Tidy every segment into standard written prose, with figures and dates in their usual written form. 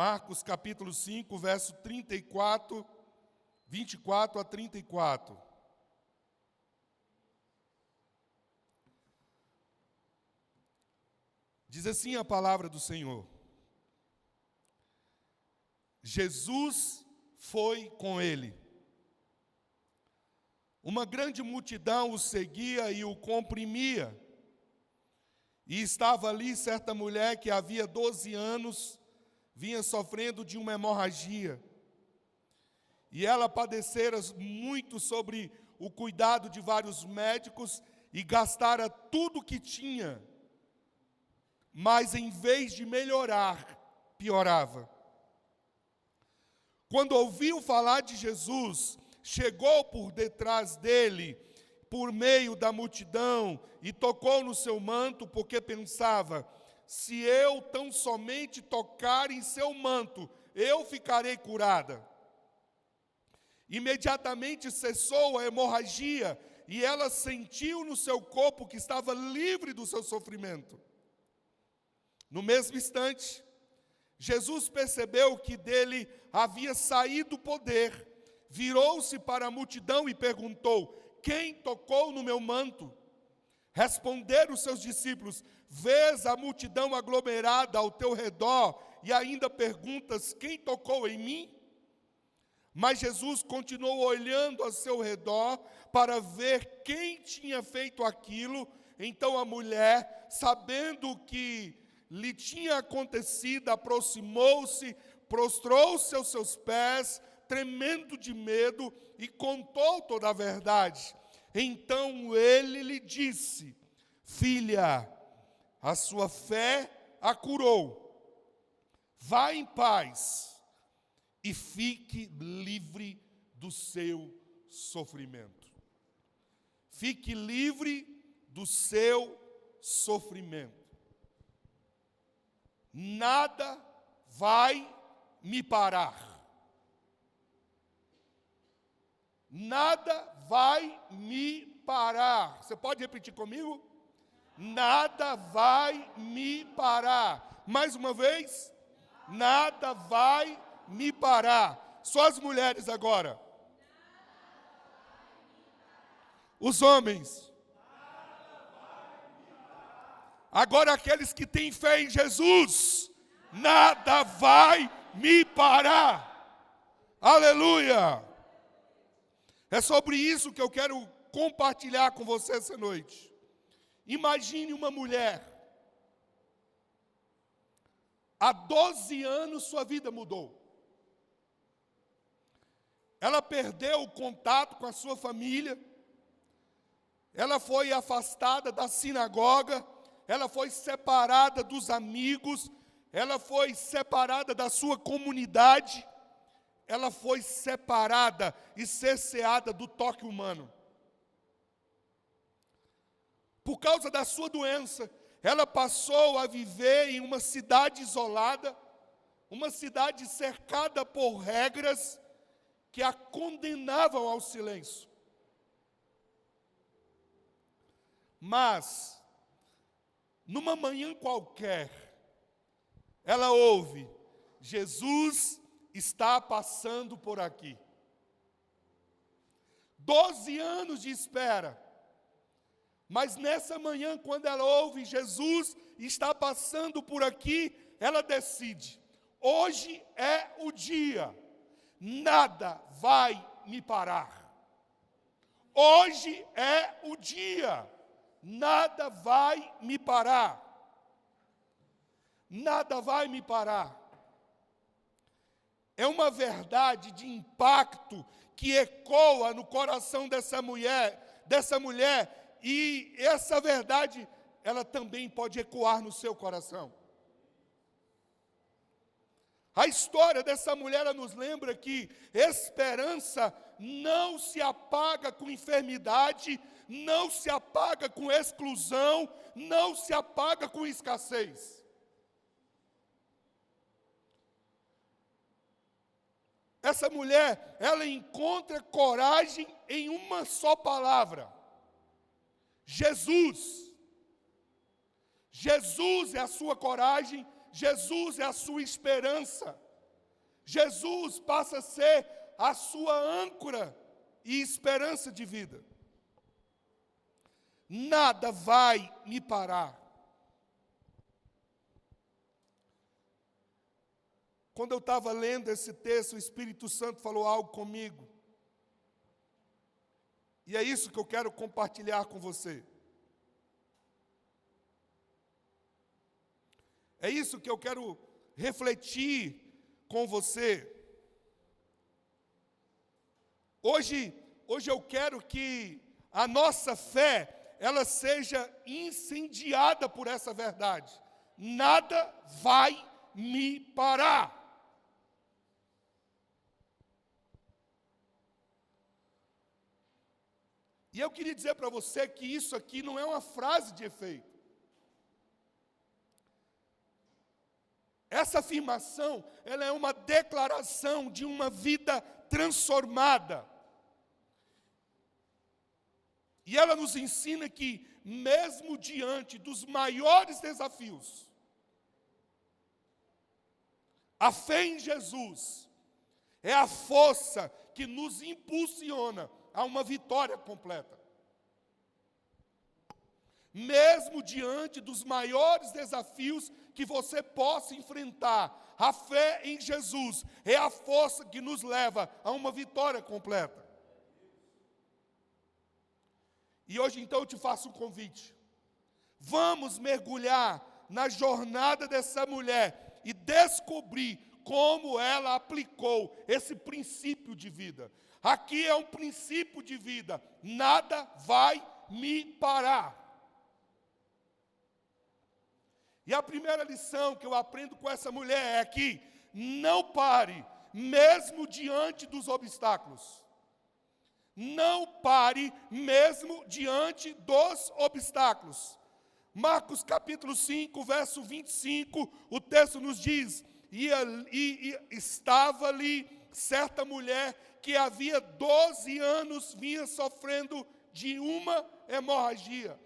Marcos capítulo 5, verso 34, 24 a 34. Diz assim a palavra do Senhor: Jesus foi com ele. Uma grande multidão o seguia e o comprimia. E estava ali certa mulher que havia 12 anos vinha sofrendo de uma hemorragia. E ela padecera muito sobre o cuidado de vários médicos e gastara tudo o que tinha. Mas em vez de melhorar, piorava. Quando ouviu falar de Jesus, chegou por detrás dele, por meio da multidão, e tocou no seu manto, porque pensava: se eu tão somente tocar em seu manto, eu ficarei curada. Imediatamente cessou a hemorragia, e ela sentiu no seu corpo que estava livre do seu sofrimento. No mesmo instante, Jesus percebeu que dele havia saído o poder, virou-se para a multidão e perguntou: quem tocou no meu manto? Responderam os seus discípulos: vês a multidão aglomerada ao teu redor e ainda perguntas: quem tocou em mim? Mas Jesus continuou olhando ao seu redor para ver quem tinha feito aquilo. Então a mulher, sabendo o que lhe tinha acontecido, aproximou-se, prostrou-se aos seus pés, tremendo de medo, e contou toda a verdade. Então ele lhe disse: filha, a sua fé a curou. Vá em paz e fique livre do seu sofrimento. Fique livre do seu sofrimento. Nada vai me parar. Nada vai me parar. Você pode repetir comigo? Nada vai me parar. Mais uma vez. Nada vai me parar. Só as mulheres agora. Os homens. Agora aqueles que têm fé em Jesus. Nada vai me parar. Aleluia. É sobre isso que eu quero compartilhar com você essa noite. Imagine uma mulher. Há 12 anos sua vida mudou. Ela perdeu o contato com a sua família. Ela foi afastada da sinagoga. Ela foi separada dos amigos. Ela foi separada da sua comunidade. Ela foi separada e cerceada do toque humano. Por causa da sua doença, ela passou a viver em uma cidade isolada, uma cidade cercada por regras que a condenavam ao silêncio. Mas, numa manhã qualquer, ela ouve: Jesus está passando por aqui. 12 anos de espera. Mas nessa manhã, quando ela ouve Jesus está passando por aqui, ela decide: hoje é o dia, nada vai me parar. Hoje é o dia, nada vai me parar. Nada vai me parar. É uma verdade de impacto que ecoa no coração dessa mulher, e essa verdade, ela também pode ecoar no seu coração. A história dessa mulher, ela nos lembra que esperança não se apaga com enfermidade, não se apaga com exclusão, não se apaga com escassez. Essa mulher, ela encontra coragem em uma só palavra: Jesus. Jesus é a sua coragem, Jesus é a sua esperança. Jesus passa a ser a sua âncora e esperança de vida. Nada vai me parar. Quando eu estava lendo esse texto, o Espírito Santo falou algo comigo. E é isso que eu quero compartilhar com você. É isso que eu quero refletir com você. Hoje eu quero que a nossa fé, ela seja incendiada por essa verdade. Nada vai me parar. E eu queria dizer para você que isso aqui não é uma frase de efeito. Essa afirmação, ela é uma declaração de uma vida transformada. E ela nos ensina que, mesmo diante dos maiores desafios, a fé em Jesus é a força que nos impulsiona a uma vitória completa. Mesmo diante dos maiores desafios que você possa enfrentar, a fé em Jesus é a força que nos leva a uma vitória completa. E hoje então eu te faço um convite. Vamos mergulhar na jornada dessa mulher e descobrir como ela aplicou esse princípio de vida. Aqui é um princípio de vida. Nada vai me parar. E a primeira lição que eu aprendo com essa mulher é que não pare, mesmo diante dos obstáculos. Não pare, mesmo diante dos obstáculos. Marcos capítulo 5, verso 25, o texto nos diz: e estava ali certa mulher que havia 12 anos vinha sofrendo de uma hemorragia.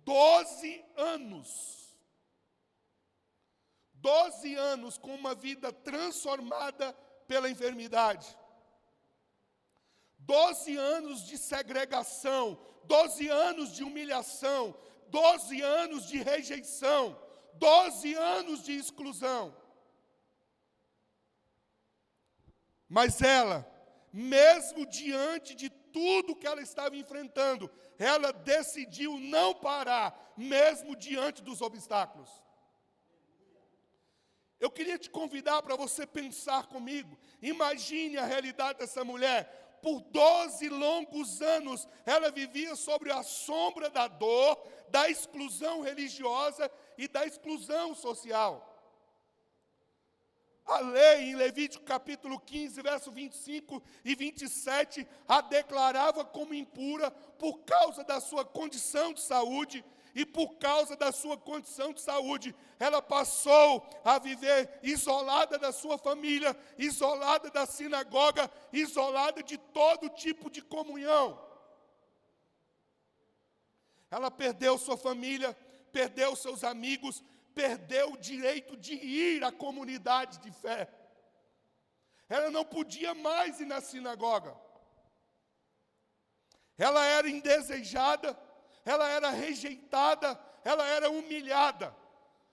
12 anos. 12 anos com uma vida transformada pela enfermidade. 12 anos de segregação, 12 anos de humilhação, 12 anos de rejeição, 12 anos de exclusão. Mas ela, mesmo diante de tudo que ela estava enfrentando, ela decidiu não parar, mesmo diante dos obstáculos. Eu queria te convidar para você pensar comigo. Imagine a realidade dessa mulher. Por 12 longos anos, ela vivia sobre a sombra da dor, da exclusão religiosa e da exclusão social. A lei, em Levítico capítulo 15, verso 25 e 27, a declarava como impura por causa da sua condição de saúde. E por causa da sua condição de saúde, ela passou a viver isolada da sua família, isolada da sinagoga, isolada de todo tipo de comunhão. Ela perdeu sua família, perdeu seus amigos, perdeu o direito de ir à comunidade de fé. Ela não podia mais ir na sinagoga. Ela era indesejada, ela era rejeitada, ela era humilhada.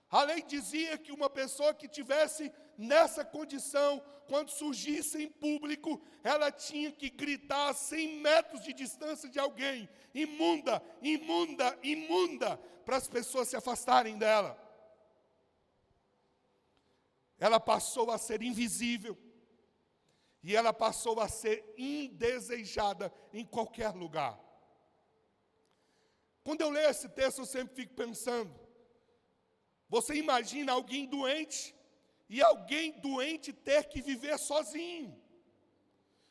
A lei dizia que uma pessoa que tivesse nessa condição, quando surgisse em público, ela tinha que gritar a 100 metros de distância de alguém: imunda, imunda, imunda, para as pessoas se afastarem dela. Ela passou a ser invisível, e ela passou a ser indesejada em qualquer lugar. Quando eu leio esse texto, eu sempre fico pensando, você imagina alguém doente, e alguém doente ter que viver sozinho.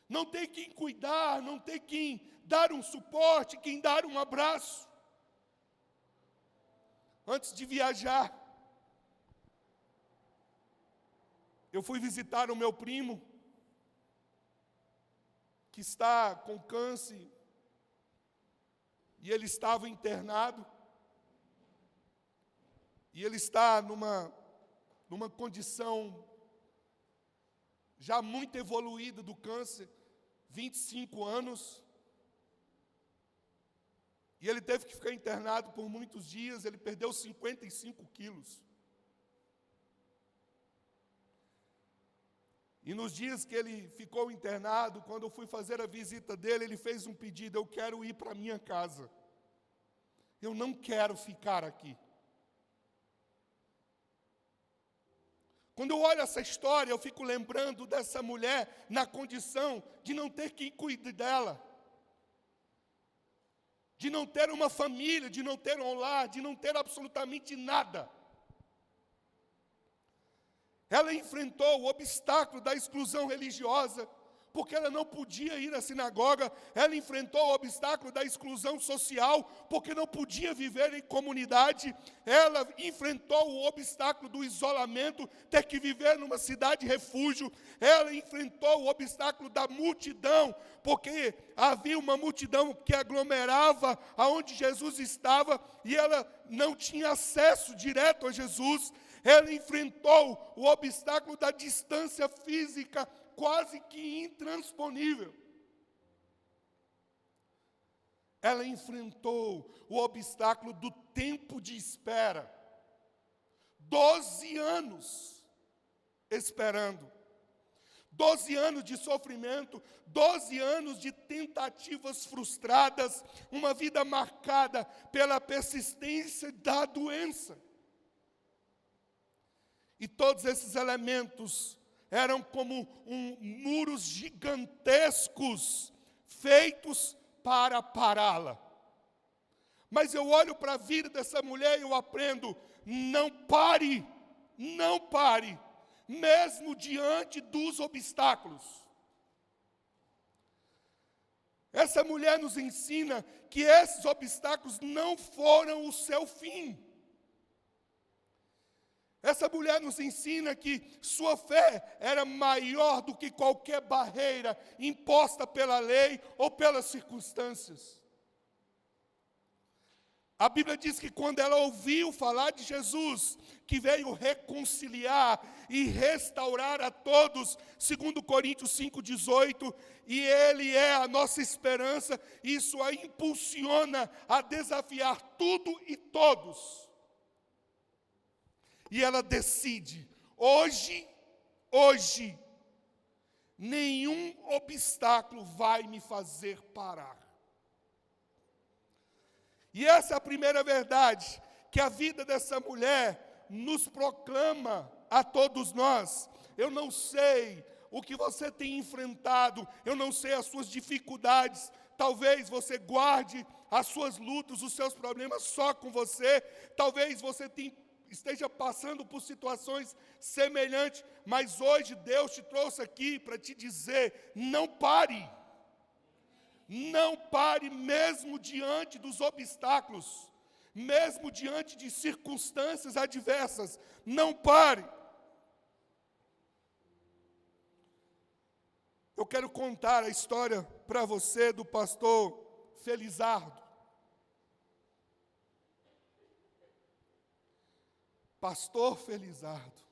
Não tem quem cuidar, não tem quem dar um suporte, quem dar um abraço. Antes de viajar, eu fui visitar o meu primo, que está com câncer, e ele estava internado, e ele está numa condição já muito evoluída do câncer, 25 anos. E ele teve que ficar internado por muitos dias, ele perdeu 55 quilos. E nos dias que ele ficou internado, quando eu fui fazer a visita dele, ele fez um pedido: eu quero ir para a minha casa. Eu não quero ficar aqui. Quando eu olho essa história, eu fico lembrando dessa mulher na condição de não ter quem cuide dela, de não ter uma família, de não ter um lar, de não ter absolutamente nada. Ela enfrentou o obstáculo da exclusão religiosa, porque ela não podia ir à sinagoga. Ela enfrentou o obstáculo da exclusão social, porque não podia viver em comunidade. Ela enfrentou o obstáculo do isolamento, ter que viver numa cidade refúgio. Ela enfrentou o obstáculo da multidão, porque havia uma multidão que aglomerava aonde Jesus estava, e ela não tinha acesso direto a Jesus. Ela enfrentou o obstáculo da distância física, quase que intransponível. Ela enfrentou o obstáculo do tempo de espera. 12 anos esperando. 12 anos de sofrimento, 12 anos de tentativas frustradas, uma vida marcada pela persistência da doença. E todos esses elementos eram como muros gigantescos, feitos para pará-la. Mas eu olho para a vida dessa mulher e eu aprendo: não pare, não pare, mesmo diante dos obstáculos. Essa mulher nos ensina que esses obstáculos não foram o seu fim. Essa mulher nos ensina que sua fé era maior do que qualquer barreira imposta pela lei ou pelas circunstâncias. A Bíblia diz que quando ela ouviu falar de Jesus, que veio reconciliar e restaurar a todos, segundo Coríntios 5,18, e Ele é a nossa esperança, isso a impulsiona a desafiar tudo e todos. E ela decide: hoje, nenhum obstáculo vai me fazer parar. E essa é a primeira verdade que a vida dessa mulher nos proclama a todos nós. Eu não sei o que você tem enfrentado, eu não sei as suas dificuldades. Talvez você guarde as suas lutas, os seus problemas só com você. Talvez você esteja passando por situações semelhantes, mas hoje Deus te trouxe aqui para te dizer: não pare. Não pare mesmo diante dos obstáculos, mesmo diante de circunstâncias adversas. Não pare. Eu quero contar a história para você do pastor Felizardo. Pastor Felizardo.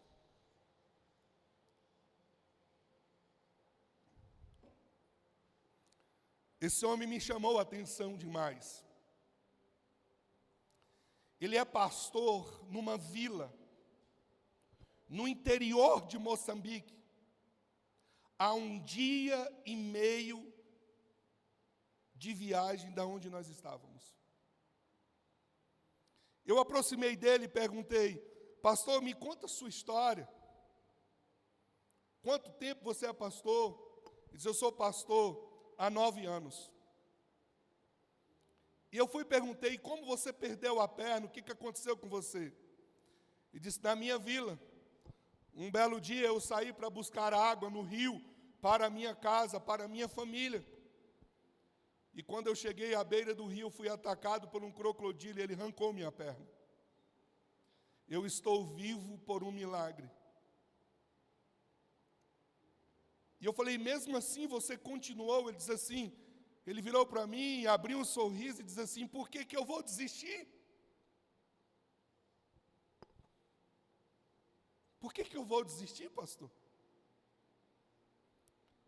Esse homem me chamou a atenção demais. Ele é pastor numa vila, no interior de Moçambique, a 1 dia e meio de viagem da onde nós estávamos. Eu aproximei dele e perguntei: pastor, me conta a sua história. Quanto tempo você é pastor? Ele disse: eu sou pastor há 9 anos. E eu perguntei: como você perdeu a perna? O que aconteceu com você? Ele disse: na minha vila, um belo dia eu saí para buscar água no rio, para a minha casa, para a minha família. E quando eu cheguei à beira do rio, fui atacado por um crocodilo e ele arrancou minha perna. Eu estou vivo por um milagre. E eu falei: mesmo assim você continuou? Ele disse assim, ele virou para mim, abriu um sorriso e disse assim: por que eu vou desistir? Por que eu vou desistir, pastor?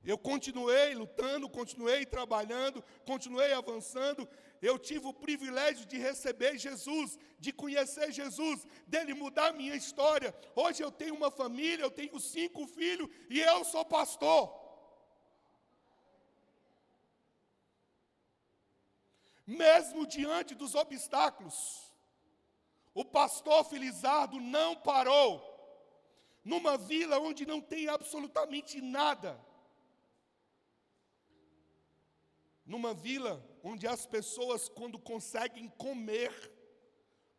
Eu continuei lutando, continuei trabalhando, continuei avançando. Eu tive o privilégio de receber Jesus, de conhecer Jesus, dele mudar minha história. Hoje eu tenho uma família, eu tenho 5 filhos e eu sou pastor. Mesmo diante dos obstáculos, o pastor Felizardo não parou. Numa vila onde não tem absolutamente nada. Numa vila onde as pessoas, quando conseguem comer,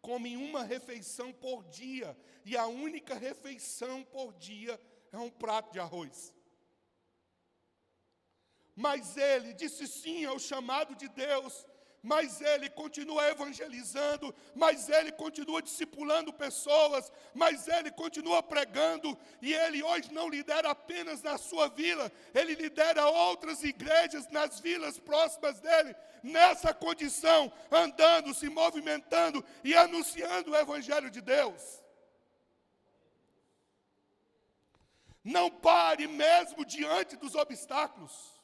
comem uma refeição por dia. E a única refeição por dia é um prato de arroz. Mas ele disse sim ao chamado de Deus. Mas ele continua evangelizando, mas ele continua discipulando pessoas, mas ele continua pregando, e ele hoje não lidera apenas na sua vila, ele lidera outras igrejas nas vilas próximas dele, nessa condição, andando, se movimentando e anunciando o evangelho de Deus. Não pare mesmo diante dos obstáculos.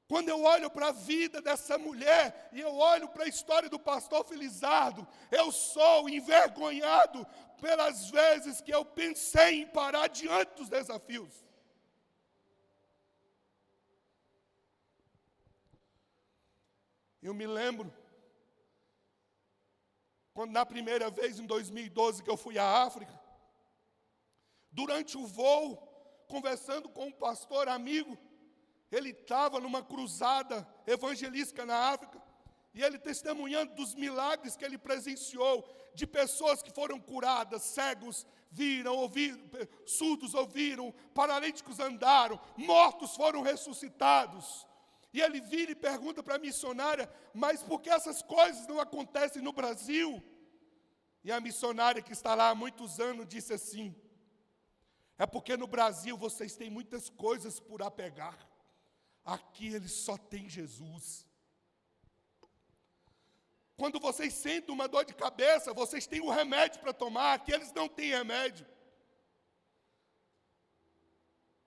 Quando eu olho para a vida dessa mulher, e eu olho para a história do pastor Felizardo, eu sou envergonhado pelas vezes que eu pensei em parar diante dos desafios. Eu me lembro, quando na primeira vez, em 2012, que eu fui à África, durante o voo, conversando com um pastor amigo, ele estava numa cruzada evangelística na África, e ele testemunhando dos milagres que ele presenciou, de pessoas que foram curadas, cegos viram, ouviram, surdos ouviram, paralíticos andaram, mortos foram ressuscitados. E ele vira e pergunta para a missionária, mas por que essas coisas não acontecem no Brasil? E a missionária, que está lá há muitos anos, disse assim, é porque no Brasil vocês têm muitas coisas por apegar. Aqui eles só têm Jesus. Quando vocês sentem uma dor de cabeça, vocês têm um remédio para tomar, aqui eles não têm remédio.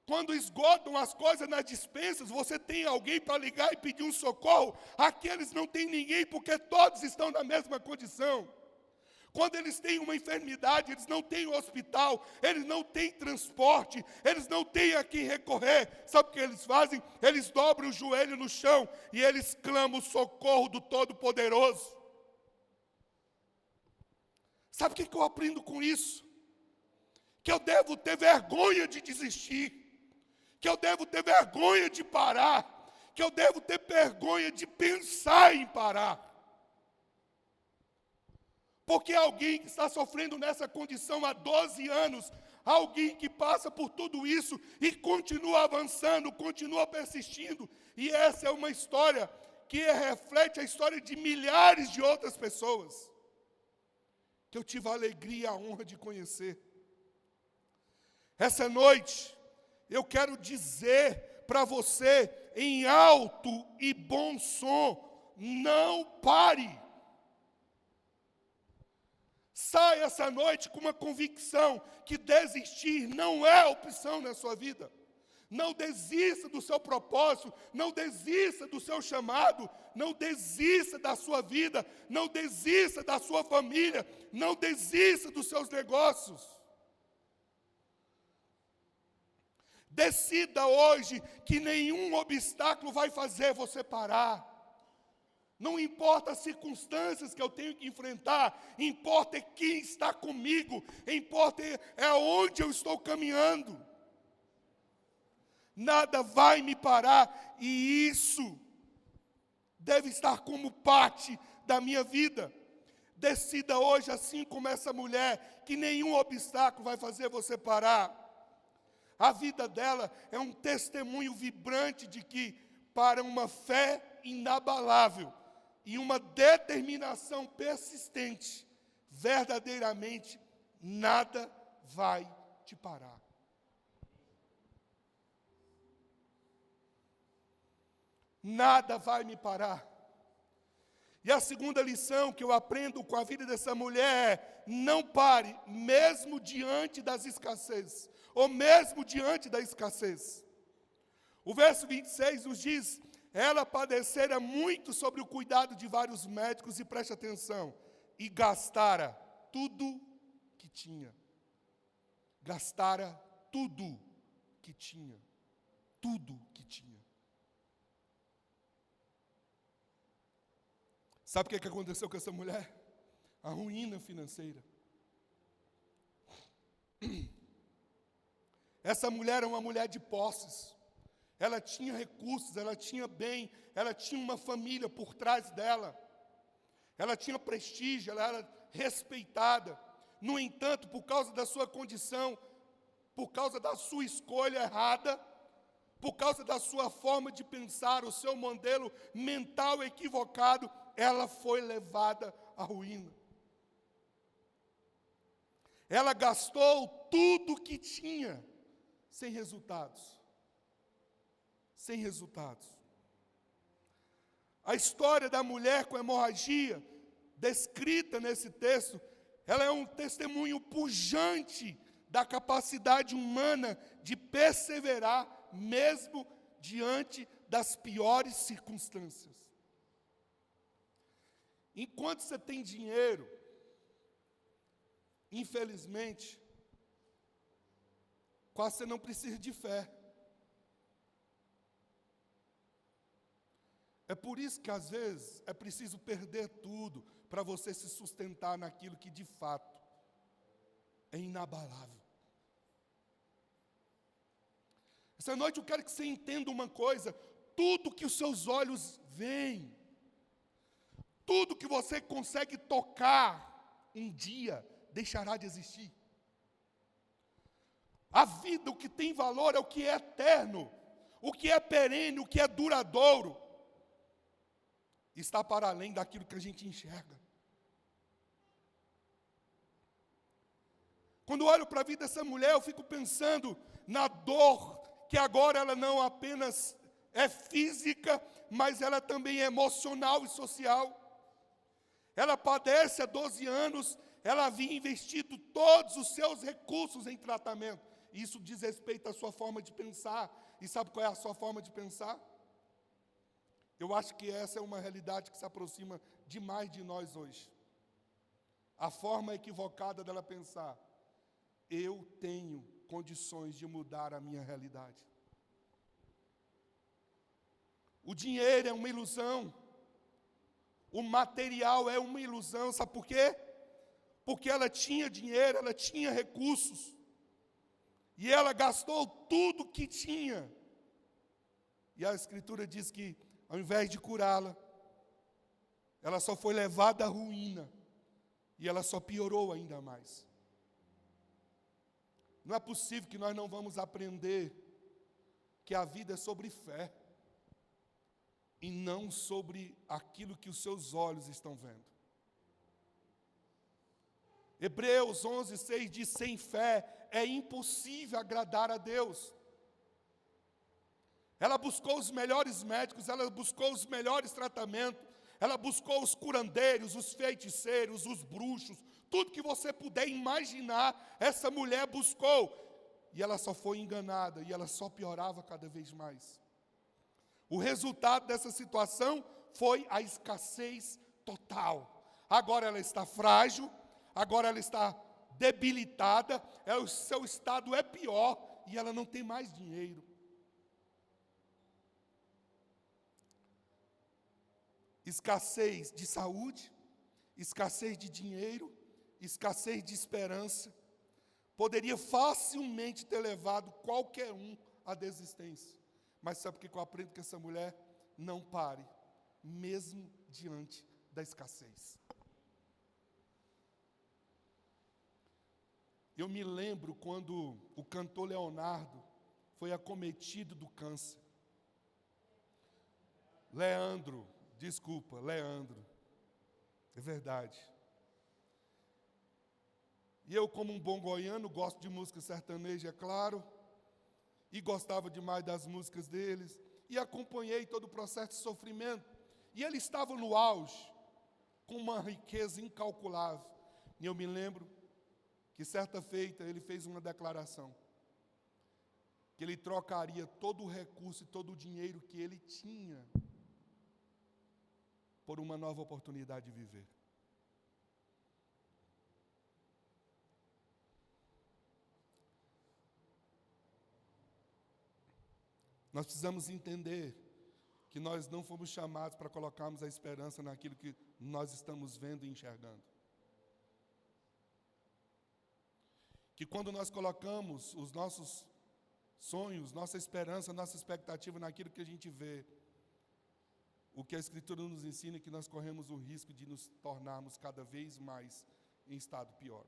Quando esgotam as coisas nas dispensas, você tem alguém para ligar e pedir um socorro, aqui eles não têm ninguém, porque todos estão na mesma condição. Quando eles têm uma enfermidade, eles não têm hospital, eles não têm transporte, eles não têm a quem recorrer. Sabe o que eles fazem? Eles dobram o joelho no chão e eles clamam o socorro do Todo-Poderoso. Sabe o que eu aprendo com isso? Que eu devo ter vergonha de desistir, que eu devo ter vergonha de parar, que eu devo ter vergonha de pensar em parar. Porque alguém que está sofrendo nessa condição há 12 anos, alguém que passa por tudo isso e continua avançando, continua persistindo. E essa é uma história que reflete a história de milhares de outras pessoas, que eu tive a alegria e a honra de conhecer. Essa noite, eu quero dizer para você, em alto e bom som, não pare. Sai essa noite com uma convicção que desistir não é opção na sua vida. Não desista do seu propósito, não desista do seu chamado, não desista da sua vida, não desista da sua família, não desista dos seus negócios. Decida hoje que nenhum obstáculo vai fazer você parar. Não importa as circunstâncias que eu tenho que enfrentar, importa é quem está comigo, importa é onde eu estou caminhando. Nada vai me parar, e isso deve estar como parte da minha vida. Decida hoje, assim como essa mulher, que nenhum obstáculo vai fazer você parar. A vida dela é um testemunho vibrante de que, para uma fé inabalável, e uma determinação persistente, verdadeiramente, nada vai te parar. Nada vai me parar. E a segunda lição que eu aprendo com a vida dessa mulher é: não pare, mesmo diante das escassez, ou mesmo diante da escassez. O verso 26 nos diz: ela padecera muito sobre o cuidado de vários médicos, e preste atenção, e gastara tudo que tinha. Gastara tudo que tinha. Tudo que tinha. Sabe o que aconteceu com essa mulher? A ruína financeira. Essa mulher era uma mulher de posses. Ela tinha recursos, ela tinha bem, ela tinha uma família por trás dela. Ela tinha prestígio, ela era respeitada. No entanto, por causa da sua condição, por causa da sua escolha errada, por causa da sua forma de pensar, o seu modelo mental equivocado, ela foi levada à ruína. Ela gastou tudo que tinha, sem resultados. Sem resultados. A história da mulher com hemorragia, descrita nesse texto, ela é um testemunho pujante da capacidade humana de perseverar, mesmo diante das piores circunstâncias. Enquanto você tem dinheiro, infelizmente, quase você não precisa de fé. É por isso que, às vezes, é preciso perder tudo para você se sustentar naquilo que, de fato, é inabalável. Essa noite eu quero que você entenda uma coisa: tudo que os seus olhos veem, tudo que você consegue tocar, um dia deixará de existir. A vida, o que tem valor é o que é eterno, o que é perene, o que é duradouro. Está para além daquilo que a gente enxerga. Quando eu olho para a vida dessa mulher, eu fico pensando na dor, que agora ela não apenas é física, mas ela também é emocional e social. Ela padece há 12 anos, ela havia investido todos os seus recursos em tratamento. Isso diz respeito à sua forma de pensar. E sabe qual é a sua forma de pensar? Eu acho que essa é uma realidade que se aproxima demais de nós hoje. A forma equivocada dela pensar: eu tenho condições de mudar a minha realidade. O dinheiro é uma ilusão. O material é uma ilusão. Sabe por quê? Porque ela tinha dinheiro, ela tinha recursos. E ela gastou tudo que tinha. E a Escritura diz que, ao invés de curá-la, ela só foi levada à ruína. E ela só piorou ainda mais. Não é possível que nós não vamos aprender que a vida é sobre fé. E não sobre aquilo que os seus olhos estão vendo. Hebreus 11:6 diz: sem fé é impossível agradar a Deus. Ela buscou os melhores médicos, ela buscou os melhores tratamentos, ela buscou os curandeiros, os feiticeiros, os bruxos, tudo que você puder imaginar, essa mulher buscou. E ela só foi enganada, e ela só piorava cada vez mais. O resultado dessa situação foi a escassez total. Agora ela está frágil, agora ela está debilitada, o seu estado é pior e ela não tem mais dinheiro. Escassez de saúde, escassez de dinheiro, escassez de esperança, poderia facilmente ter levado qualquer um à desistência. Mas sabe o que eu aprendo com essa mulher? Não pare, mesmo diante da escassez. Eu me lembro quando o cantor Leonardo foi acometido do câncer. Leandro. É verdade. E eu, como um bom goiano, gosto de música sertaneja, é claro. E gostava demais das músicas deles, e acompanhei todo o processo de sofrimento. E ele estava no auge, com uma riqueza incalculável. E eu me lembro que certa feita ele fez uma declaração, que ele trocaria todo o recurso e todo o dinheiro que ele tinha por uma nova oportunidade de viver. Nós precisamos entender que nós não fomos chamados para colocarmos a esperança naquilo que nós estamos vendo e enxergando. Que quando nós colocamos os nossos sonhos, nossa esperança, nossa expectativa naquilo que a gente vê, o que a Escritura nos ensina é que nós corremos o risco de nos tornarmos cada vez mais em estado pior.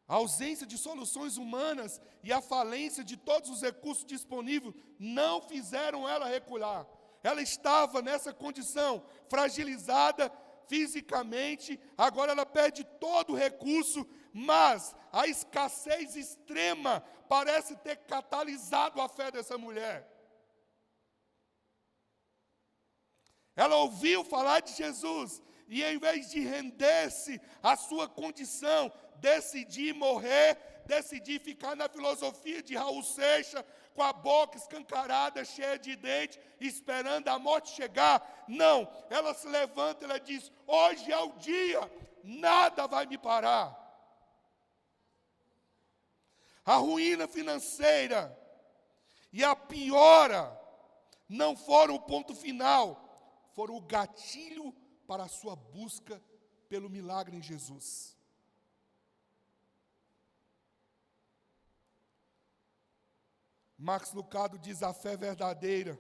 A ausência de soluções humanas e a falência de todos os recursos disponíveis não fizeram ela recuar. Ela estava nessa condição, fragilizada fisicamente, agora ela perde todo o recurso, mas a escassez extrema parece ter catalisado a fé dessa mulher. Ela ouviu falar de Jesus e, em vez de render-se à sua condição, decidir morrer, decidir ficar na filosofia de Raul Seixas, com a boca escancarada, cheia de dentes, esperando a morte chegar. Não, ela se levanta e ela diz: hoje é o dia, nada vai me parar. A ruína financeira e a piora não foram o ponto final, foram o gatilho para a sua busca pelo milagre em Jesus. Max Lucado diz: a fé verdadeira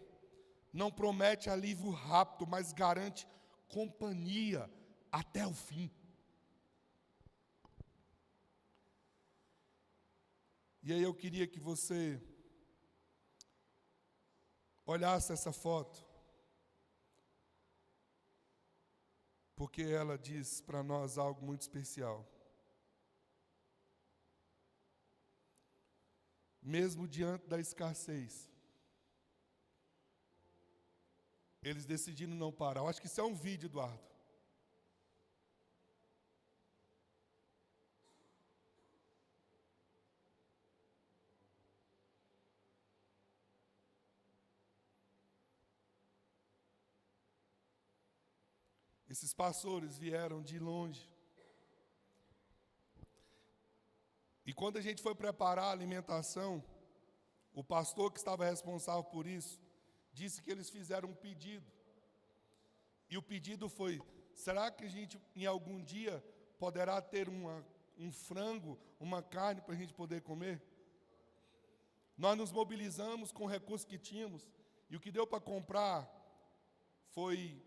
não promete alívio rápido, mas garante companhia até o fim. E aí eu queria que você olhasse essa foto, porque ela diz para nós algo muito especial. Mesmo diante da escassez, eles decidiram não parar. Eu acho que isso é um vídeo, Eduardo. Esses pastores vieram de longe. E quando a gente foi preparar a alimentação, o pastor que estava responsável por isso, disse que eles fizeram um pedido. E o pedido foi: será que a gente, em algum dia, poderá ter um frango, uma carne para a gente poder comer? Nós nos mobilizamos com o recurso que tínhamos, e o que deu para comprar foi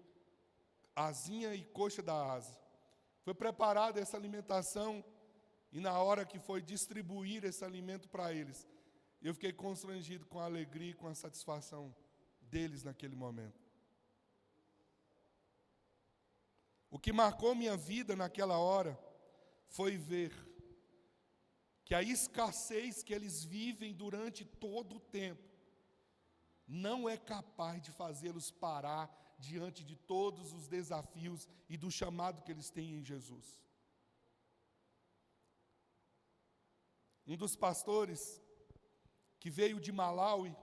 asinha e coxa da asa. Foi preparada essa alimentação, e na hora que foi distribuir esse alimento para eles, eu fiquei constrangido com a alegria e com a satisfação deles naquele momento. O que marcou minha vida naquela hora foi ver que a escassez que eles vivem durante todo o tempo não é capaz de fazê-los parar diante de todos os desafios e do chamado que eles têm em Jesus. Um dos pastores que veio de Malawi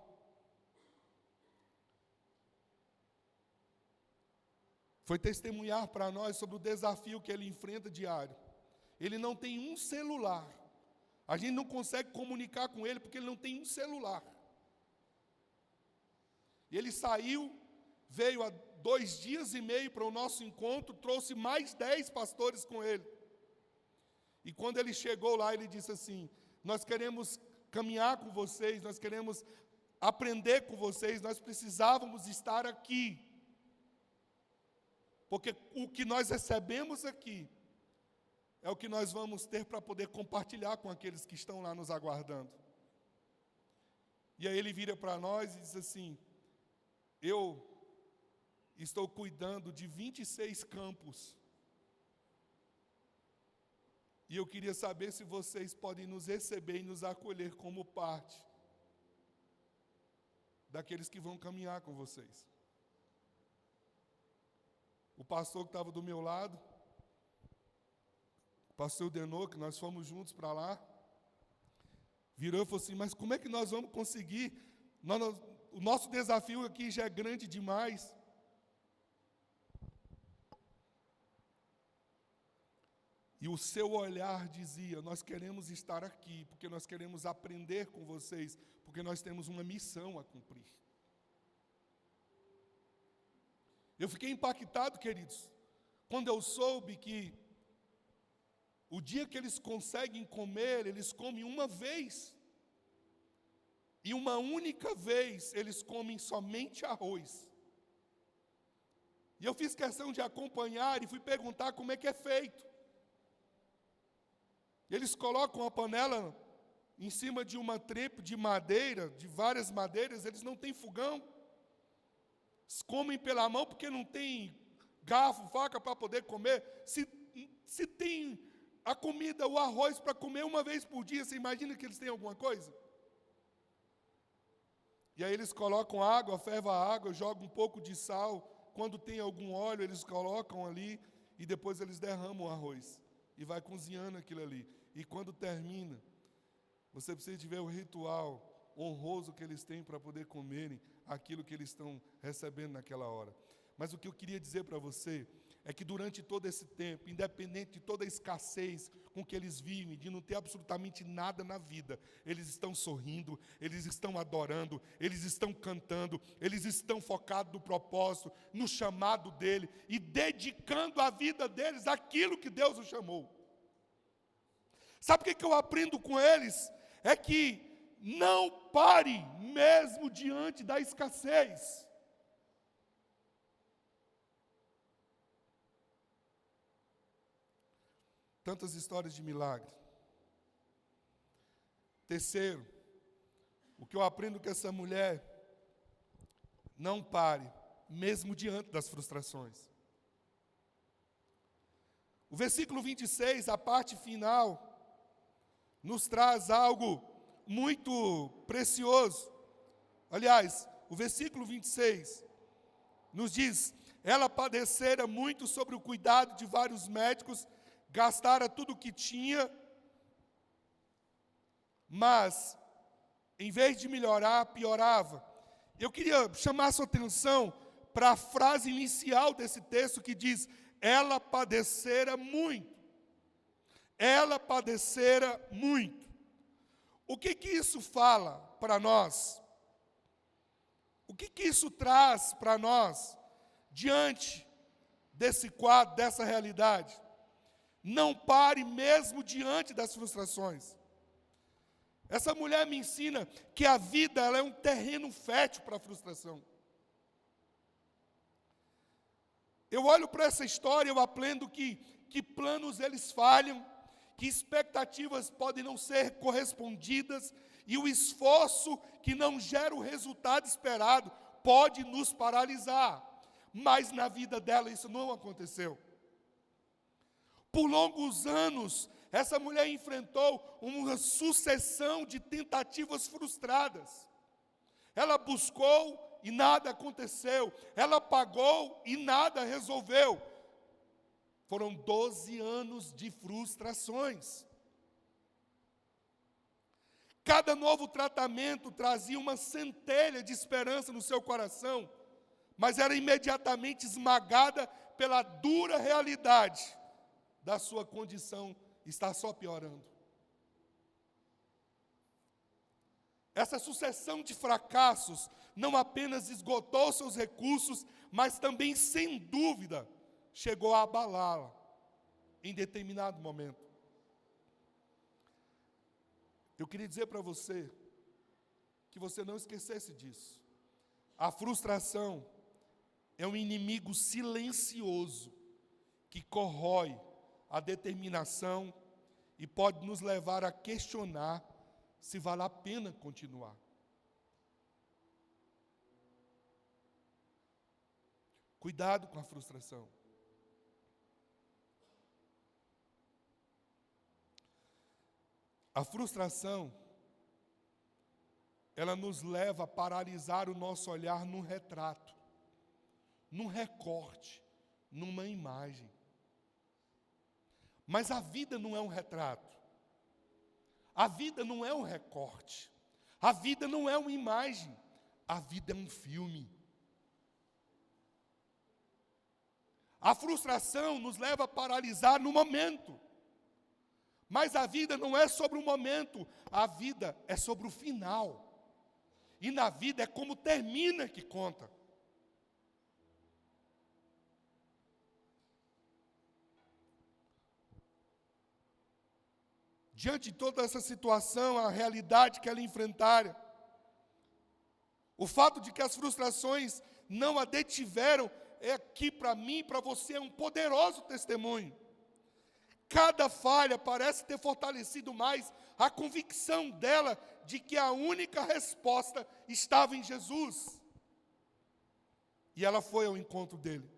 foi testemunhar para nós sobre o desafio que ele enfrenta diário. Ele não tem um celular. A gente não consegue comunicar com ele porque ele não tem um celular. E ele saiu, veio há 2 dias e meio para o nosso encontro, trouxe mais 10 pastores com ele. E quando ele chegou lá, ele disse assim: nós queremos caminhar com vocês, nós queremos aprender com vocês, nós precisávamos estar aqui. Porque o que nós recebemos aqui é o que nós vamos ter para poder compartilhar com aqueles que estão lá nos aguardando. E aí ele vira para nós e diz assim: eu estou cuidando de 26 campos. E eu queria saber se vocês podem nos receber e nos acolher como parte daqueles que vão caminhar com vocês. O pastor que estava do meu lado, o pastor Denô, que nós fomos juntos para lá, virou e falou assim, mas como é que nós vamos conseguir? O nosso desafio aqui já é grande demais. E o seu olhar dizia, nós queremos estar aqui, porque nós queremos aprender com vocês, porque nós temos uma missão a cumprir. Eu fiquei impactado, queridos, quando eu soube que o dia que eles conseguem comer, eles comem uma vez. E uma única vez eles comem somente arroz. E eu fiz questão de acompanhar e fui perguntar como é que é feito. Eles colocam a panela em cima de uma tripa de madeira, de várias madeiras, eles não têm fogão. Eles comem pela mão porque não tem garfo, faca para poder comer. Se tem a comida, o arroz para comer uma vez por dia, você imagina que eles têm alguma coisa? E aí eles colocam água, fervem a água, jogam um pouco de sal. Quando tem algum óleo, eles colocam ali e depois eles derramam o arroz. E vai cozinhando aquilo ali. E quando termina, você precisa de ver o ritual honroso que eles têm para poder comerem aquilo que eles estão recebendo naquela hora. Mas o que eu queria dizer para você é que durante todo esse tempo, independente de toda a escassez com que eles vivem, de não ter absolutamente nada na vida, eles estão sorrindo, eles estão adorando, eles estão cantando, eles estão focados no propósito, no chamado dele e dedicando a vida deles àquilo que Deus os chamou. Sabe o que eu aprendo com eles? É que não pare mesmo diante da escassez. Tantas histórias de milagre. Terceiro, o que eu aprendo com essa mulher, não pare, mesmo diante das frustrações. O versículo 26, a parte final, nos traz algo muito precioso. Aliás, o versículo 26 nos diz, ela padecera muito sobre o cuidado de vários médicos, gastara tudo o que tinha, mas, em vez de melhorar, piorava. Eu queria chamar a sua atenção para a frase inicial desse texto que diz, ela padecera muito. Ela padecera muito. O que isso fala para nós? O que isso traz para nós, diante desse quadro, dessa realidade? Não pare mesmo diante das frustrações. Essa mulher me ensina que a vida ela é um terreno fértil para a frustração. Eu olho para essa história, eu aprendo que planos eles falham, que expectativas podem não ser correspondidas, e o esforço que não gera o resultado esperado pode nos paralisar. Mas na vida dela isso não aconteceu. Por longos anos, essa mulher enfrentou uma sucessão de tentativas frustradas. Ela buscou e nada aconteceu. Ela pagou e nada resolveu. Foram 12 anos de frustrações. Cada novo tratamento trazia uma centelha de esperança no seu coração, mas era imediatamente esmagada pela dura realidade da sua condição está só piorando. Essa sucessão de fracassos não apenas esgotou seus recursos, mas também, sem dúvida, chegou a abalá-la em determinado momento. Eu queria dizer para você que você não esquecesse disso. A frustração é um inimigo silencioso que corrói a determinação e pode nos levar a questionar se vale a pena continuar. Cuidado com a frustração. A frustração, ela nos leva a paralisar o nosso olhar num retrato, num recorte, numa imagem. Mas a vida não é um retrato. A vida não é um recorte. A vida não é uma imagem. A vida é um filme. A frustração nos leva a paralisar no momento. Mas a vida não é sobre o momento, a vida é sobre o final. E na vida é como termina que conta. Diante de toda essa situação, a realidade que ela enfrentara, o fato de que as frustrações não a detiveram, é aqui para mim e para você é um poderoso testemunho. Cada falha parece ter fortalecido mais a convicção dela de que a única resposta estava em Jesus. E ela foi ao encontro dele.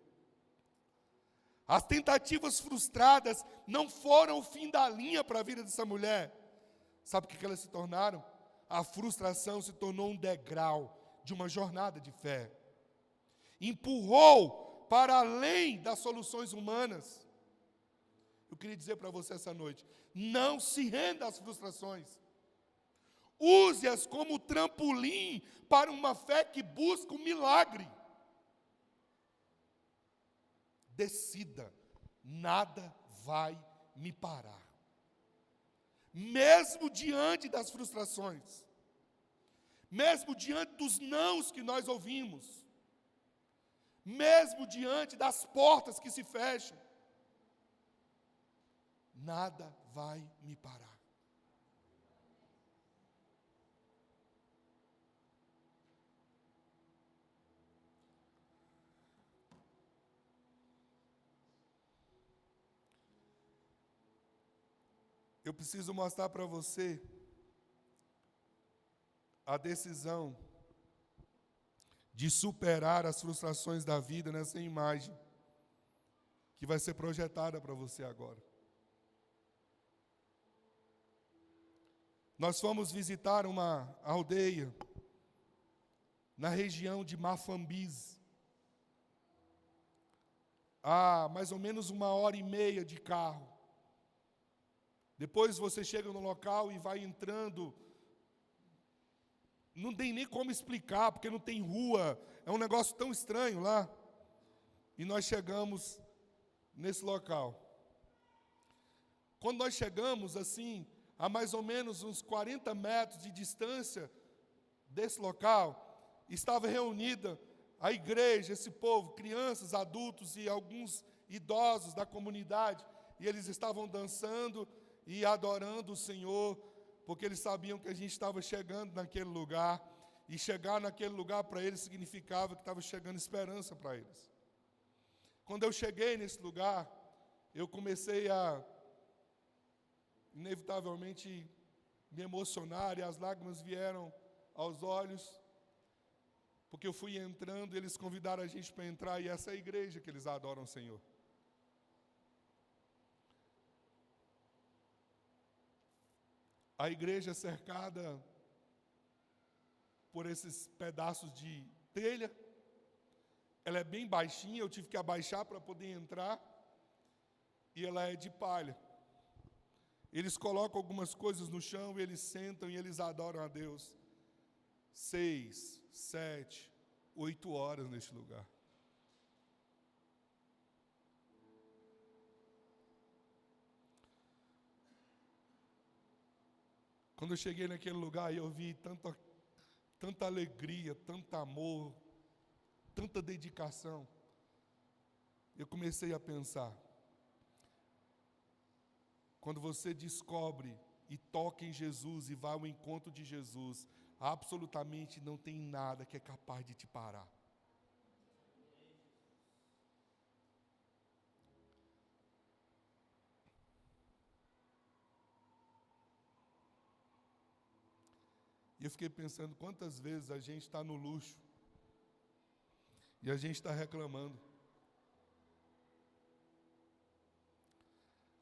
As tentativas frustradas não foram o fim da linha para a vida dessa mulher. Sabe o que elas se tornaram? A frustração se tornou um degrau de uma jornada de fé. Empurrou para além das soluções humanas. Eu queria dizer para você essa noite, não se renda às frustrações. Use-as como trampolim para uma fé que busca um milagre. Decida, nada vai me parar. Mesmo diante das frustrações, mesmo diante dos nãos que nós ouvimos, mesmo diante das portas que se fecham, nada vai me parar. Eu preciso mostrar para você a decisão de superar as frustrações da vida nessa imagem que vai ser projetada para você agora. Nós fomos visitar uma aldeia na região de Mafambis, a mais ou menos 1h30 de carro. Depois você chega no local e vai entrando, não tem nem como explicar, porque não tem rua, é um negócio tão estranho lá. E nós chegamos nesse local. Quando nós chegamos, assim, a mais ou menos uns 40 metros de distância desse local, estava reunida a igreja, esse povo, crianças, adultos e alguns idosos da comunidade, e eles estavam dançando e adorando o Senhor, porque eles sabiam que a gente estava chegando naquele lugar, e chegar naquele lugar para eles significava que estava chegando esperança para eles. Quando eu cheguei nesse lugar, eu comecei a, inevitavelmente, me emocionar, e as lágrimas vieram aos olhos, porque eu fui entrando, e eles convidaram a gente para entrar, e essa é a igreja que eles adoram o Senhor. A igreja cercada por esses pedaços de telha, ela é bem baixinha, eu tive que abaixar para poder entrar, e ela é de palha. Eles colocam algumas coisas no chão, e eles sentam e eles adoram a Deus. 6, 7, 8 horas neste lugar. Quando eu cheguei naquele lugar, eu vi tanta alegria, tanto amor, tanta dedicação. Eu comecei a pensar, quando você descobre e toca em Jesus e vai ao encontro de Jesus, absolutamente não tem nada que é capaz de te parar. E eu fiquei pensando quantas vezes a gente está no luxo e a gente está reclamando.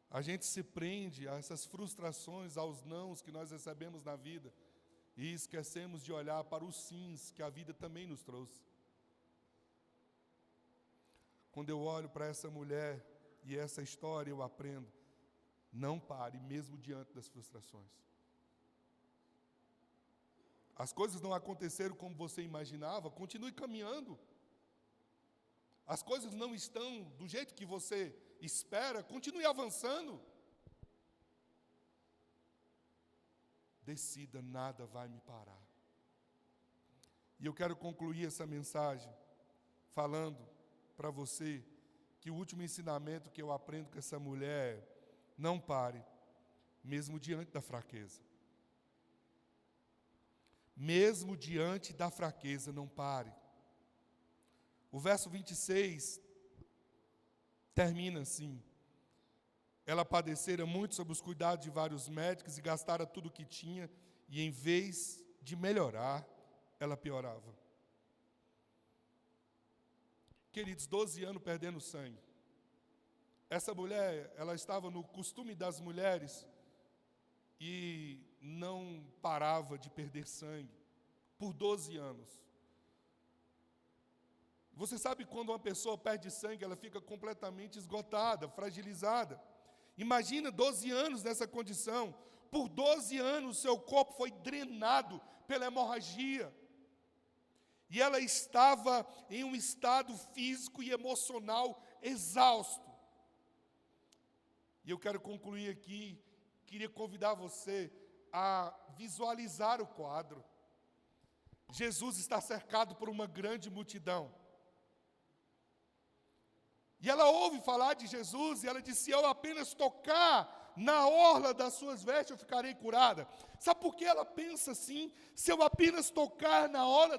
A gente se prende a essas frustrações, aos nãos que nós recebemos na vida e esquecemos de olhar para os sims que a vida também nos trouxe. Quando eu olho para essa mulher e essa história, eu aprendo: não pare, mesmo diante das frustrações. As coisas não aconteceram como você imaginava, continue caminhando. As coisas não estão do jeito que você espera, continue avançando. Decida, nada vai me parar. E eu quero concluir essa mensagem falando para você que o último ensinamento que eu aprendo com essa mulher é: não pare, mesmo diante da fraqueza. Mesmo diante da fraqueza, não pare. O verso 26 termina assim: ela padecera muito sob os cuidados de vários médicos e gastara tudo o que tinha, e em vez de melhorar, ela piorava. Queridos, 12 anos perdendo sangue. Essa mulher, ela estava no costume das mulheres e não parava de perder sangue por 12 anos. Você sabe quando uma pessoa perde sangue, ela fica completamente esgotada, fragilizada. Imagina 12 anos nessa condição. Por 12 anos, seu corpo foi drenado pela hemorragia. E ela estava em um estado físico e emocional exausto. E eu quero concluir aqui, queria convidar você a visualizar o quadro. Jesus está cercado por uma grande multidão. E ela ouve falar de Jesus e ela disse: se eu apenas tocar na orla das suas vestes, eu ficarei curada. Sabe por que ela pensa assim? Se eu apenas tocar na orla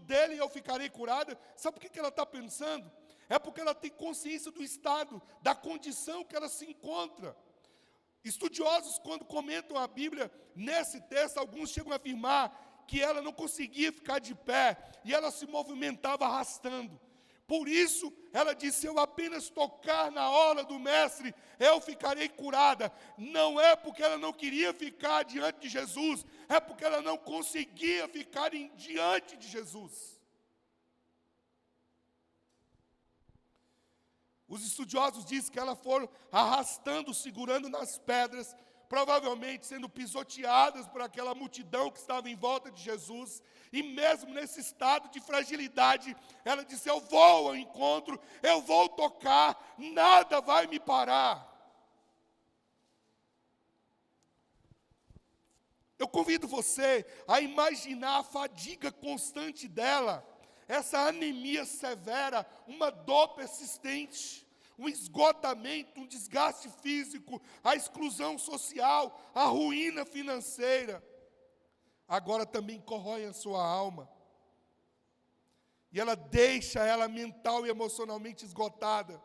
dele, eu ficarei curada. Sabe por que ela está pensando? É porque ela tem consciência do estado, da condição que ela se encontra. Estudiosos, quando comentam a Bíblia, nesse texto, alguns chegam a afirmar que ela não conseguia ficar de pé, e ela se movimentava arrastando. Por isso, ela disse: se eu apenas tocar na orla do mestre, eu ficarei curada. Não é porque ela não queria ficar diante de Jesus, é porque ela não conseguia ficar diante de Jesus. Os estudiosos dizem que ela foi arrastando, segurando nas pedras, provavelmente sendo pisoteadas por aquela multidão que estava em volta de Jesus. E mesmo nesse estado de fragilidade, ela disse: eu vou ao encontro, eu vou tocar, nada vai me parar. Eu convido você a imaginar a fadiga constante dela, essa anemia severa, uma dor persistente, um esgotamento, um desgaste físico, a exclusão social, a ruína financeira. Agora também corrói a sua alma. E ela deixa ela mental e emocionalmente esgotada.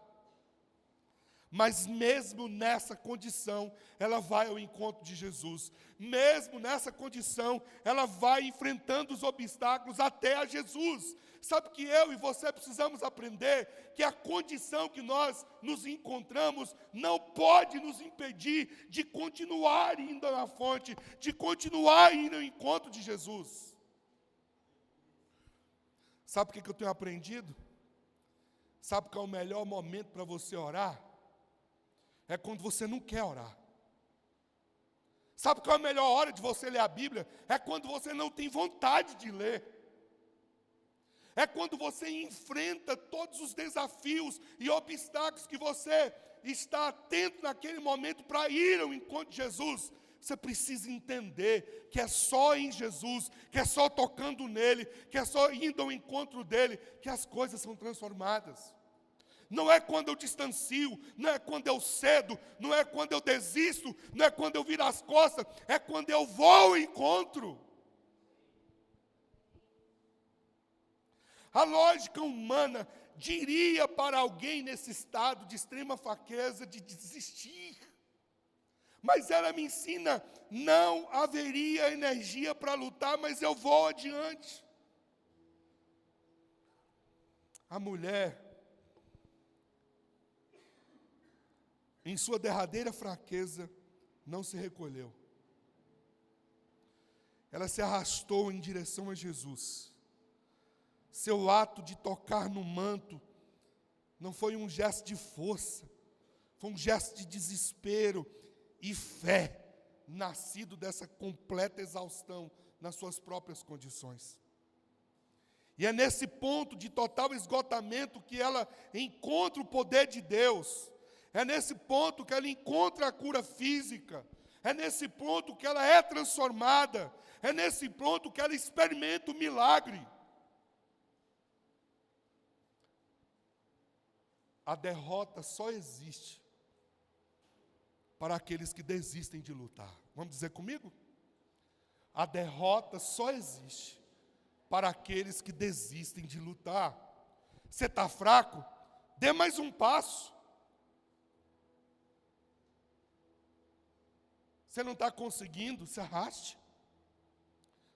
Mas mesmo nessa condição, ela vai ao encontro de Jesus. Mesmo nessa condição, ela vai enfrentando os obstáculos até a Jesus. Sabe que eu e você precisamos aprender que a condição que nós nos encontramos não pode nos impedir de continuar indo na fonte, de continuar indo ao encontro de Jesus. Sabe o que eu tenho aprendido? Sabe qual é o melhor momento para você orar? É quando você não quer orar. Sabe qual é a melhor hora de você ler a Bíblia? É quando você não tem vontade de ler. É quando você enfrenta todos os desafios e obstáculos que você está atento naquele momento para ir ao encontro de Jesus. Você precisa entender que é só em Jesus, que é só tocando nele, que é só indo ao encontro dele, que as coisas são transformadas. Não é quando eu distancio, não é quando eu cedo, não é quando eu desisto, não é quando eu viro as costas, é quando eu vou ao encontro. A lógica humana diria para alguém nesse estado de extrema fraqueza de desistir. Mas ela me ensina: não haveria energia para lutar, mas eu vou adiante. A mulher, em sua derradeira fraqueza, não se recolheu. Ela se arrastou em direção a Jesus. Seu ato de tocar no manto não foi um gesto de força, foi um gesto de desespero e fé, nascido dessa completa exaustão nas suas próprias condições. E é nesse ponto de total esgotamento que ela encontra o poder de Deus. É nesse ponto que ela encontra a cura física. É nesse ponto que ela é transformada. É nesse ponto que ela experimenta o milagre. A derrota só existe para aqueles que desistem de lutar. Vamos dizer comigo? A derrota só existe para aqueles que desistem de lutar. Você está fraco? Dê mais um passo. Você não está conseguindo? Se arraste.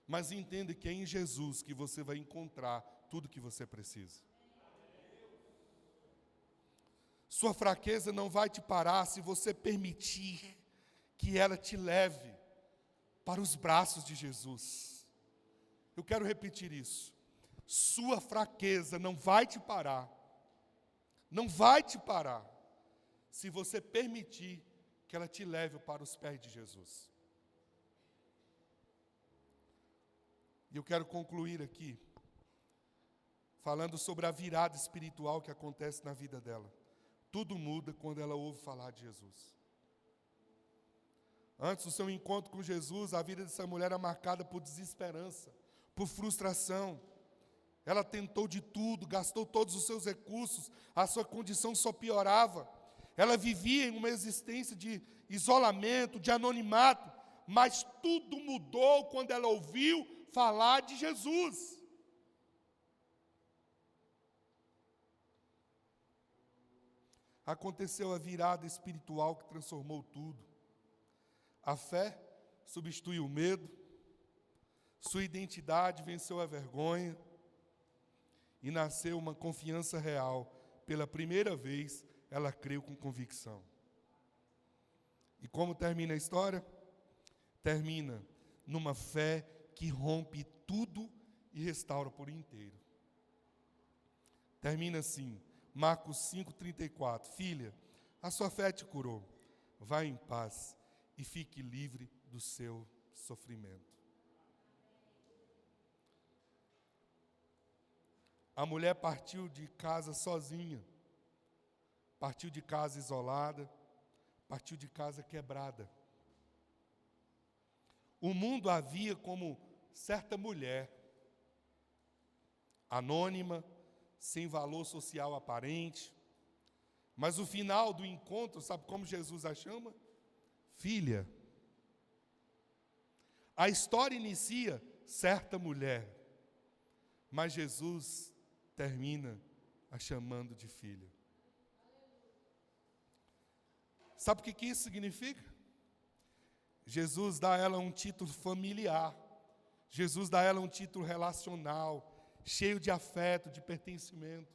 Mas entenda que é em Jesus que você vai encontrar tudo que você precisa. Sua fraqueza não vai te parar se você permitir que ela te leve para os braços de Jesus. Eu quero repetir isso. Sua fraqueza não vai te parar. Não vai te parar se você permitir que ela te leve para os pés de Jesus. E eu quero concluir aqui falando sobre a virada espiritual que acontece na vida dela. Tudo muda quando ela ouve falar de Jesus. Antes do seu encontro com Jesus, a vida dessa mulher era marcada por desesperança, por frustração. Ela tentou de tudo, gastou todos os seus recursos, a sua condição só piorava. Ela vivia em uma existência de isolamento, de anonimato, mas tudo mudou quando ela ouviu falar de Jesus. Aconteceu a virada espiritual que transformou tudo. A fé substituiu o medo, sua identidade venceu a vergonha e nasceu uma confiança real. Pela primeira vez, ela creu com convicção. E como termina a história? Termina numa fé que rompe tudo e restaura por inteiro. Termina assim, Marcos 5,34. Filha, a sua fé te curou. Vá em paz e fique livre do seu sofrimento. A mulher partiu de casa sozinha, partiu de casa isolada, partiu de casa quebrada. O mundo a via como certa mulher, anônima, sem valor social aparente, mas o final do encontro, sabe como Jesus a chama? Filha. A história inicia certa mulher, mas Jesus termina a chamando de filha. Sabe o que isso significa? Jesus dá a ela um título familiar. Jesus dá a ela um título relacional, cheio de afeto, de pertencimento.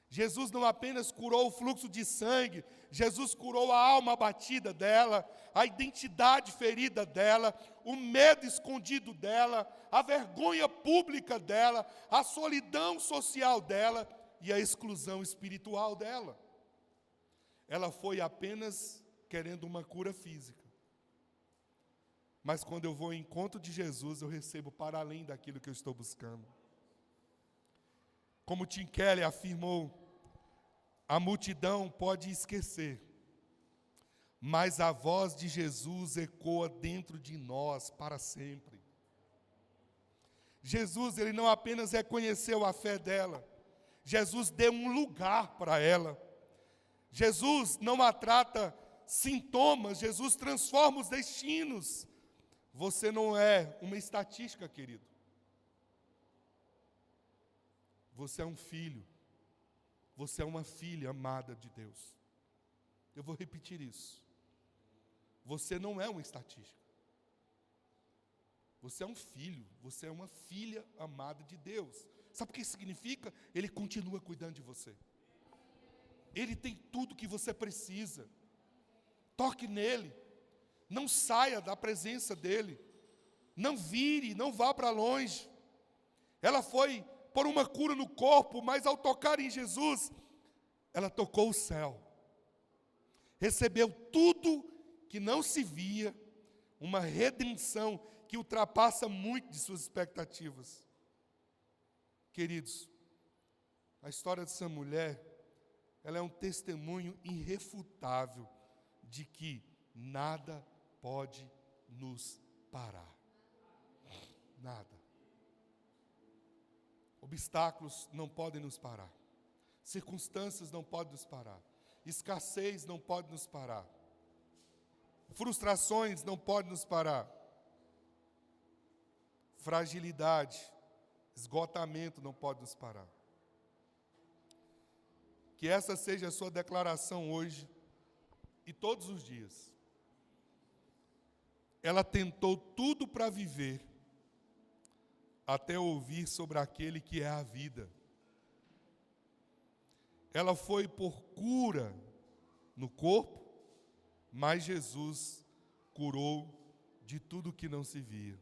Jesus não apenas curou o fluxo de sangue, Jesus curou a alma abatida dela, a identidade ferida dela, o medo escondido dela, a vergonha pública dela, a solidão social dela e a exclusão espiritual dela. Ela foi apenas querendo uma cura física. Mas quando eu vou ao encontro de Jesus, eu recebo para além daquilo que eu estou buscando. Como Tim Keller afirmou, a multidão pode esquecer, mas a voz de Jesus ecoa dentro de nós para sempre. Jesus, ele não apenas reconheceu a fé dela, Jesus deu um lugar para ela. Jesus não a trata sintomas, Jesus transforma os destinos. Você não é uma estatística, querido. Você é um filho. Você é uma filha amada de Deus. Eu vou repetir isso. Você não é uma estatística. Você é um filho. Você é uma filha amada de Deus. Sabe o que isso significa? Ele continua cuidando de você. Ele tem tudo que você precisa. Toque nele. Não saia da presença dele. Não vire, não vá para longe. Ela foi por uma cura no corpo, mas ao tocar em Jesus, ela tocou o céu. Recebeu tudo que não se via, uma redenção que ultrapassa muito de suas expectativas. Queridos, a história dessa mulher, ela é um testemunho irrefutável de que nada pode nos parar. Nada. Obstáculos não podem nos parar. Circunstâncias não podem nos parar. Escassez não pode nos parar. Frustrações não podem nos parar. Fragilidade, esgotamento não pode nos parar. Que essa seja a sua declaração hoje e todos os dias. Ela tentou tudo para viver, até ouvir sobre aquele que é a vida. Ela foi por cura no corpo, mas Jesus curou de tudo que não se via.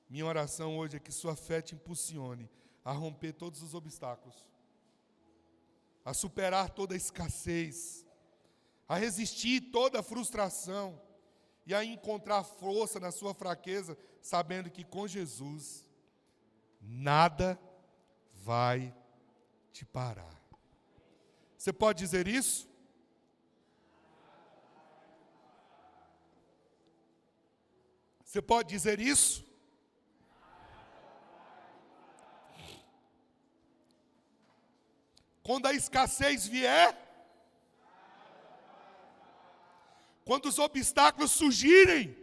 Minha oração hoje é que sua fé te impulsione a romper todos os obstáculos, a superar toda a escassez, a resistir toda a frustração e a encontrar força na sua fraqueza, sabendo que com Jesus nada vai te parar. Você pode dizer isso? Você pode dizer isso? Quando a escassez vier, quando os obstáculos surgirem,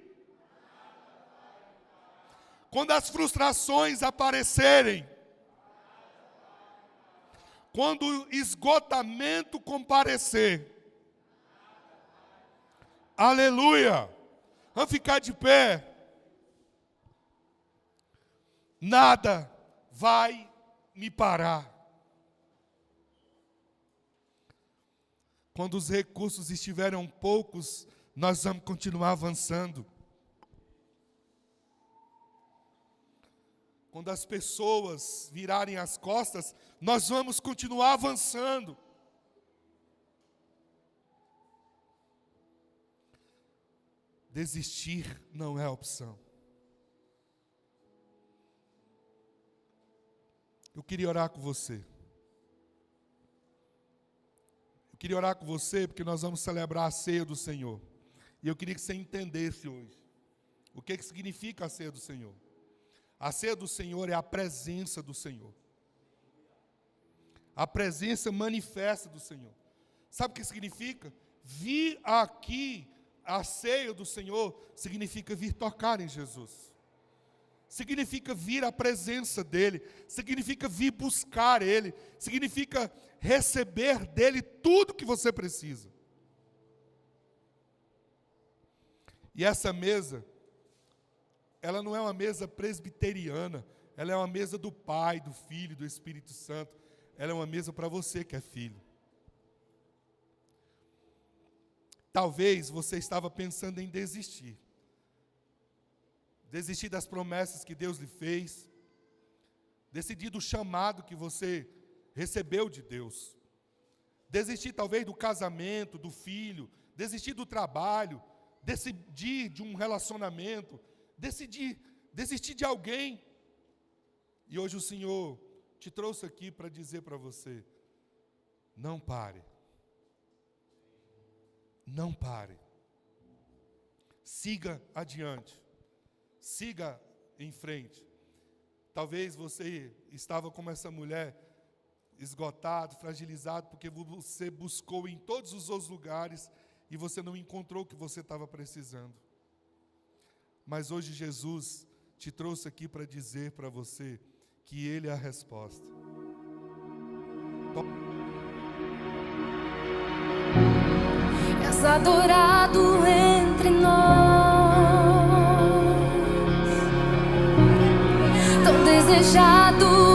quando as frustrações aparecerem, quando o esgotamento comparecer, aleluia, vamos ficar de pé. Nada vai me parar. Quando os recursos estiverem poucos, nós vamos continuar avançando. Quando as pessoas virarem as costas, nós vamos continuar avançando. Desistir não é opção. Eu queria orar com você. Eu queria orar com você porque nós vamos celebrar a ceia do Senhor. E eu queria que você entendesse hoje o que significa a ceia do Senhor. A ceia do Senhor é a presença do Senhor. A presença manifesta do Senhor. Sabe o que significa? Vir aqui, a ceia do Senhor, significa vir tocar em Jesus. Significa vir à presença dEle. Significa vir buscar Ele. Significa receber dEle tudo que você precisa. E essa mesa, ela não é uma mesa presbiteriana, ela é uma mesa do Pai, do Filho, do Espírito Santo. Ela é uma mesa para você que é filho. Talvez você estava pensando em desistir. Desistir das promessas que Deus lhe fez. Desistir do chamado que você recebeu de Deus. Desistir talvez do casamento, do filho. Desistir do trabalho. Decidir de um relacionamento. Desistir de alguém. E hoje o Senhor te trouxe aqui para dizer para você: não pare. Não pare. Siga adiante. Siga em frente. Talvez você estava como essa mulher, esgotado, fragilizado, porque você buscou em todos os outros lugares e você não encontrou o que você estava precisando. Mas hoje Jesus te trouxe aqui para dizer para você que Ele é a resposta. És adorado entre nós, tão desejado